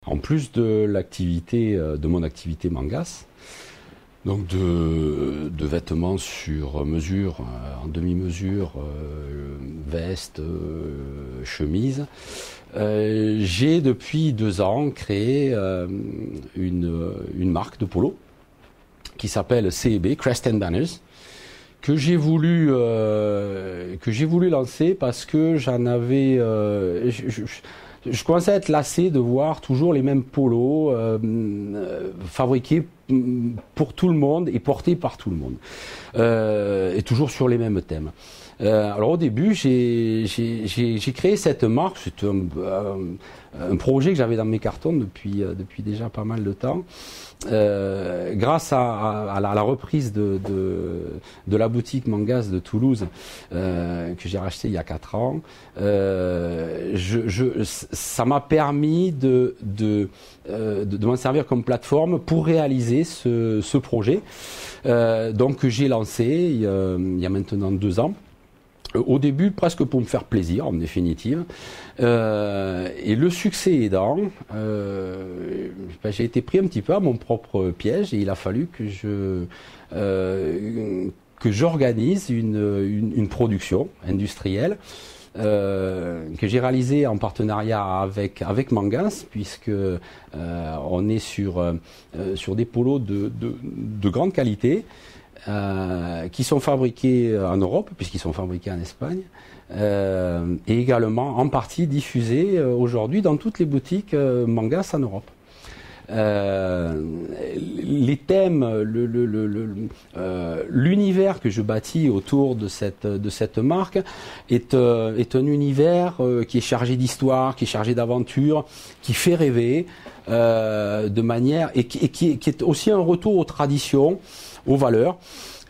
En plus de l'activité, de mon activité Mangas, donc de vêtements sur mesure, en demi-mesure, veste, chemise. J'ai depuis 2 ans créé une marque de polo qui s'appelle CEB, Crest and Banners, que j'ai voulu lancer parce que j'en avais je commençais à être lassé de voir toujours les mêmes polos fabriqués pour tout le monde et portés par tout le monde, et toujours sur les mêmes thèmes. Alors au début, j'ai créé cette marque. C'est un projet que j'avais dans mes cartons depuis déjà pas mal de temps. Grâce à la reprise de la boutique Mangas de Toulouse, que j'ai racheté il y a 4 ans, ça m'a permis de m'en servir comme plateforme pour réaliser ce projet, donc que j'ai lancé il y a maintenant 2 ans. Au début, presque pour me faire plaisir, en définitive. Et le succès aidant, j'ai été pris un petit peu à mon propre piège et il a fallu que j'organise une production industrielle que j'ai réalisée en partenariat avec Mangas, puisque on est sur des polos de grande qualité, qui sont fabriqués en Europe, puisqu'ils sont fabriqués en Espagne, et également en partie diffusés aujourd'hui dans toutes les boutiques Mangas en Europe. Les thèmes, l'univers que je bâtis autour de cette marque est un univers qui est chargé d'histoire, qui est chargé d'aventure, qui fait rêver de manière et qui est aussi un retour aux traditions, aux valeurs,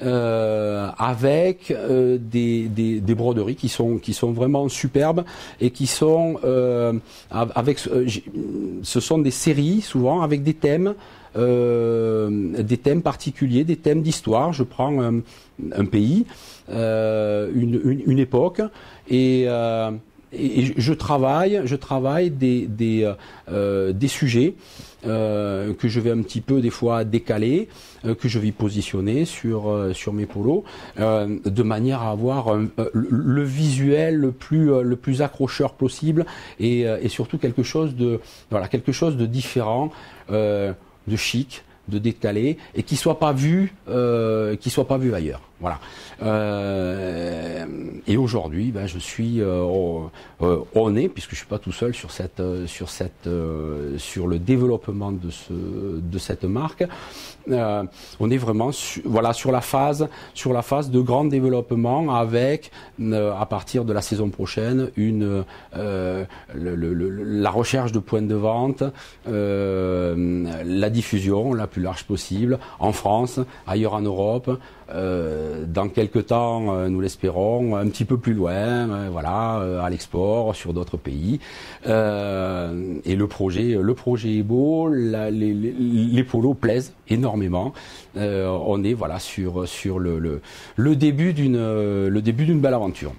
avec des broderies qui sont vraiment superbes et qui sont ce sont des séries souvent avec des thèmes particuliers, des thèmes d'histoire. Je prends un pays, une époque et je travaille des sujets que je vais un petit peu des fois décaler, que je vais positionner sur mes polos, de manière à avoir le visuel le plus accrocheur possible et surtout quelque chose de différent, de chic, de décalé et qui soit pas vu ailleurs. Voilà. Et aujourd'hui, je suis on est, puisque je suis pas tout seul sur le développement de cette marque. On est vraiment sur la phase de grand développement avec à partir de la saison prochaine la recherche de points de vente, la diffusion la plus large possible en France, ailleurs en Europe. Dans quelques temps, nous l'espérons, un petit peu plus loin, à l'export, sur d'autres pays. Et le projet est beau, les polos plaisent énormément. On est sur le début d'une belle aventure.